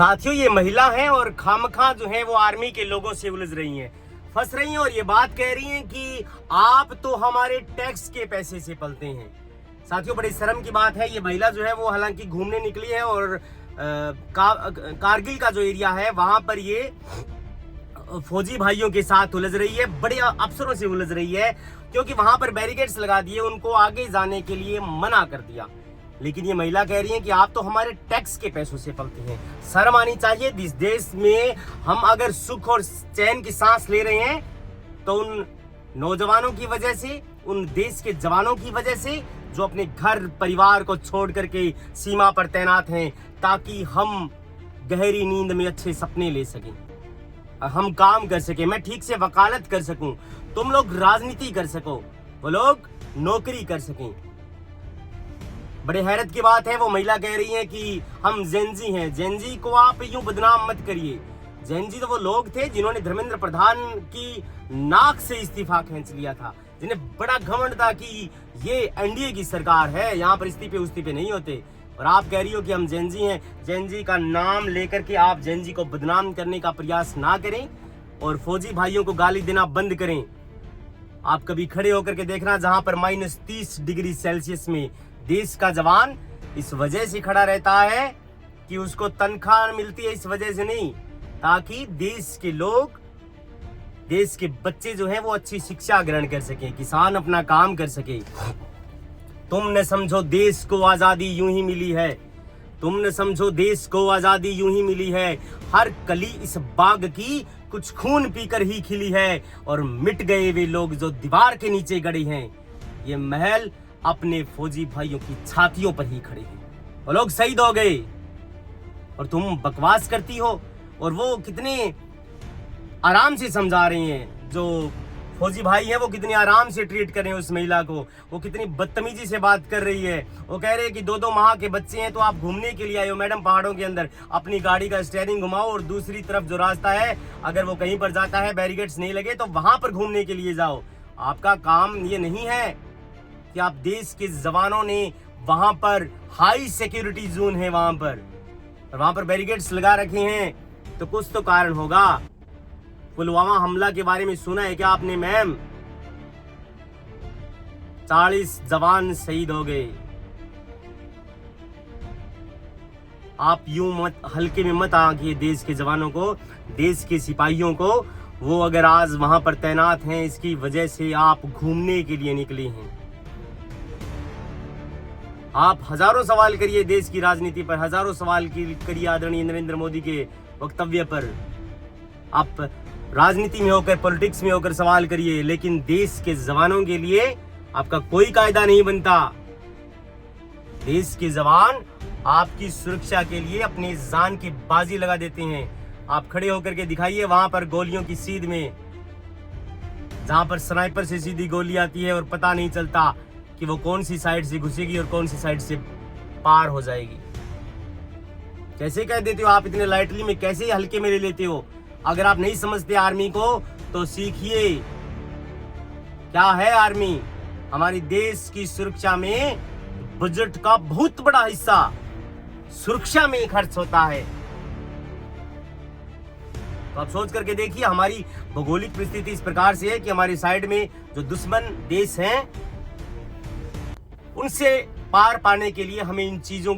साथियों, ये महिला हैं और खामखा जो है वो आर्मी के लोगों से उलझ रही हैं, फंस रही हैं और ये बात कह रही हैं कि आप तो हमारे टैक्स के पैसे से पलते हैं। साथियों, बड़ी शर्म की बात है। ये महिला जो है वो हालांकि घूमने निकली है और कारगिल का जो एरिया है वहां पर ये फौजी भाइयों के साथ उलझ रही है, बड़े अफसरों से उलझ रही है, क्योंकि वहां पर बैरिकेड्स लगा दिए, उनको आगे जाने के लिए मना कर दिया। लेकिन ये महिला कह रही है कि आप तो हमारे टैक्स के पैसों से पलते हैं। शर्म आनी चाहिए। इस देश में हम अगर सुख और चैन की सांस ले रहे हैं तो उन नौजवानों की वजह से, उन देश के जवानों की वजह से जो अपने घर परिवार को छोड़ करके सीमा पर तैनात हैं, ताकि हम गहरी नींद में अच्छे सपने ले सकें, हम काम कर सकें, मैं ठीक से वकालत कर सकूं, तुम लोग राजनीति कर सको, वो लोग नौकरी कर सकें। बड़े हैरत की बात है, वो महिला कह रही है कि हम जेनजी हैं। जेनजी को आप यूं बदनाम मत करिए। जेनजी तो वो लोग थे जिन्होंने धर्मेंद्र प्रधान की नाक से इस्तीफा खींच लिया था, जिन्हें बड़ा घमंड था कि ये एनडीए की सरकार है, यहाँ पर इस्तीफे उस्तीफे नहीं होते। और आप कह रही हो कि हम जेनजी हैं। जेनजी का नाम लेकर के आप जेनजी को बदनाम करने का प्रयास ना करें और फौजी भाइयों को गाली देना बंद करें। आप कभी खड़े होकर के देखना, जहां पर -30 डिग्री सेल्सियस में देश का जवान इस वजह से खड़ा रहता है कि उसको तनख्वाह मिलती है, इस वजह से नहीं, ताकि देश के लोग, देश के बच्चे जो हैं वो अच्छी शिक्षा ग्रहण कर सके, किसान अपना काम कर सके। तुम न समझो देश को आजादी यूं ही मिली है, तुम न समझो देश को आजादी यूं ही मिली है। हर कली इस बाग की कुछ खून पीकर ही खिली है, और मिट गए वे लोग जो दीवार के नीचे गड़े हैं। ये महल अपने फौजी भाइयों की छातियों पर ही खड़े हैं। वो लोग शहीद हो गए और तुम बकवास करती हो। और वो कितने आराम से समझा रही हैं, जो फौजी भाई हैं वो कितनी आराम से ट्रीट कर रहे हैं उस महिला को, वो कितनी बदतमीजी से बात कर रही है। वो कह रहे हैं कि 2-2 माह के बच्चे हैं तो आप घूमने के लिए आए हो मैडम पहाड़ों के अंदर, अपनी गाड़ी का स्टीयरिंग घुमाओ और दूसरी तरफ जो रास्ता है, अगर वो कहीं पर जाता है बैरिकेड्स नहीं लगे तो वहां पर घूमने के लिए जाओ। आपका काम ये नहीं है कि आप देश के जवानों ने वहां पर हाई सिक्योरिटी जोन है वहां पर बैरिकेड्स लगा रखे हैं, तो कुछ तो कारण होगा। पुलवामा हमला के बारे में सुना है क्या आपने मैम? 40 जवान शहीद हो गए। आप यूं मत हल्के में मत आंकिए देश के जवानों को, देश के सिपाहियों को। वो अगर आज वहां पर तैनात हैं, इसकी वजह से आप घूमने के लिए निकले हैं। आप हजारों सवाल करिए देश की राजनीति पर, हजारों सवाल करिए आदरणीय नरेंद्र मोदी के वक्तव्य पर। आप राजनीति में होकर, पॉलिटिक्स में होकर सवाल करिए, लेकिन देश के जवानों के लिए आपका कोई कायदा नहीं बनता। देश के जवान आपकी सुरक्षा के लिए अपनी जान की बाजी लगा देते हैं। आप खड़े होकर के दिखाइए वहां पर गोलियों की सीध में, जहां पर स्नाइपर से सीधी गोली आती है और पता नहीं चलता कि वो कौन सी साइड से घुसेगी और कौन सी साइड से पार हो जाएगी। कैसे कह देते हो आप इतने लाइटली में, कैसे हल्के में ले लेते हो? अगर आप नहीं समझते आर्मी को तो सीखिए क्या है आर्मी। हमारी देश की सुरक्षा में बजट का बहुत बड़ा हिस्सा सुरक्षा में खर्च होता है। तो आप सोच करके देखिए, हमारी भौगोलिक परिस्थिति इस प्रकार से है कि हमारी साइड में जो दुश्मन देश हैं, उनसे पार पाने के लिए हमें इन चीजों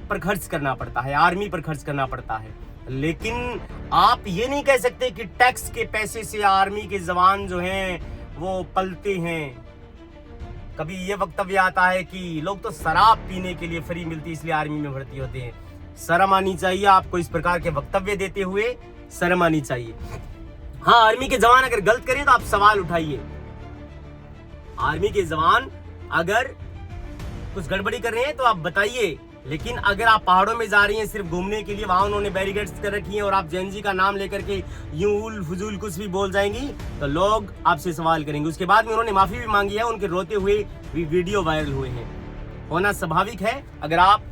पर खर्च करना पड़ता है, आर्मी पर खर्च करना पड़ता है। लेकिन आप ये नहीं कह सकते कि टैक्स के पैसे से आर्मी के जवान जो हैं वो पलते हैं। कभी ये वक्तव्य आता है कि लोग तो शराब पीने के लिए फ्री मिलती है इसलिए आर्मी में भर्ती होते हैं। शर्म आनी चाहिए आपको, इस प्रकार के वक्तव्य देते हुए शर्म आनी चाहिए। हाँ, आर्मी के जवान अगर गलत करें तो आप सवाल उठाइए। आर्मी के जवान अगर कुछ गड़बड़ी कर रहे हैं तो आप बताइए, लेकिन अगर आप पहाड़ों में जा रही हैं सिर्फ घूमने के लिए, वहां उन्होंने बैरिकेड्स कर रखी हैं और आप जेनजी का नाम लेकर के यूं उल फजूल कुछ भी बोल जाएंगी तो लोग आपसे सवाल करेंगे। उसके बाद में उन्होंने माफी भी मांगी है, उनके रोते हुए भी वीडियो वायरल हुए हैं। होना स्वाभाविक है। अगर आप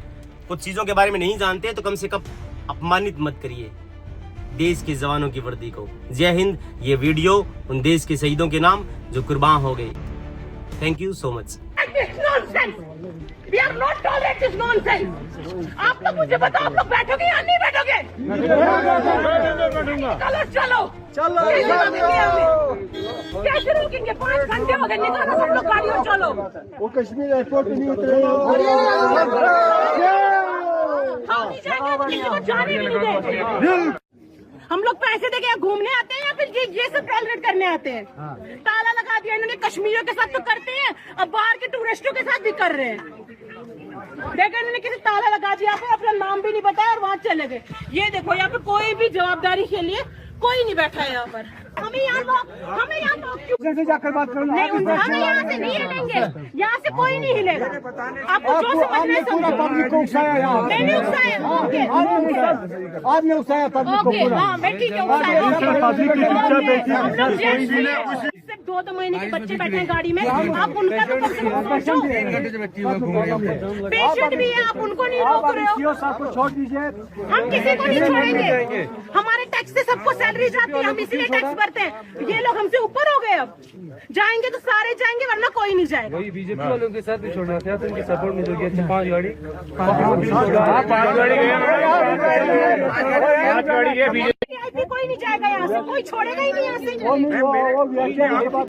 कुछ चीजों के बारे में नहीं जानते तो कम से कम अपमानित मत करिए देश के जवानों की वर्दी को। जय हिंद। ये वीडियो उन देश के शहीदों के नाम जो कुर्बान हो गए। Thank you so much. We are not tolerate this nonsense. आप तो मुझे बताओ, आप बैठोगे या नहीं बैठोगे? चलो चलो कैसे रोकेंगे? 5 घंटे हो गए, निकालो सब लोग गाड़ी और चलो। वो कश्मीर एयरपोर्ट पे नहीं उतरे। हम नहीं जाएंगे, किसी को जाने भी नहीं देंगे। हम लोग पैसे देके यहाँ घूमने आते हैं या फिर ये सब टॉलरेट करने आते हैं? ताला लगा दिया इन्होंने, कश्मीरियों के साथ तो करते हैं, अब बाहर के टूरिस्टों के साथ भी कर रहे हैं। देखो इन्होंने किसी ताला लगा दिया, फिर अपना नाम भी नहीं बताया और वहाँ चले गए। ये देखो यहाँ पे कोई भी जवाबदारी के लिए कोई नहीं बैठा है यहाँ पर। हमें यहाँ क्यों से जाकर बात करो। नहीं, हमें यहाँ से नहीं हिलेंगे, यहाँ से कोई नहीं हिलेगा। आपको जो समझना है समझो। पब्लिक को उकसाया यहाँ। मैंने उकसाया, ओके आपने उकसाया पब्लिक को ओके, पूरा। हाँ मैं ठीक है उकसाया। हम लोग सिर्फ 2 महीने के बच्चे बैठे हैं गाड़ी में, आप उनका तो कम से कम सोचो। पेशेंट भी है, आप उनको नहीं रोक रहे हो। को छोड़ दीजिए। हम किसी को नहीं छोड़ेंगे, हमारे टैक्स से सबको सैलरी जाती है, हम इसीलिए टैक्स भरते हैं। ये लोग हमसे ऊपर हो गए, अब जाएंगे तो सारे जाएंगे वरना कोई नहीं जाएगा। वही बीजेपी वालों के साथ भी छोड़ना था, तो उनके सपोर्ट में जो गया 5 गाड़ी कोई नहीं जाएगा यहाँ से, कोई छोड़ेगा ही नहीं यहाँ से।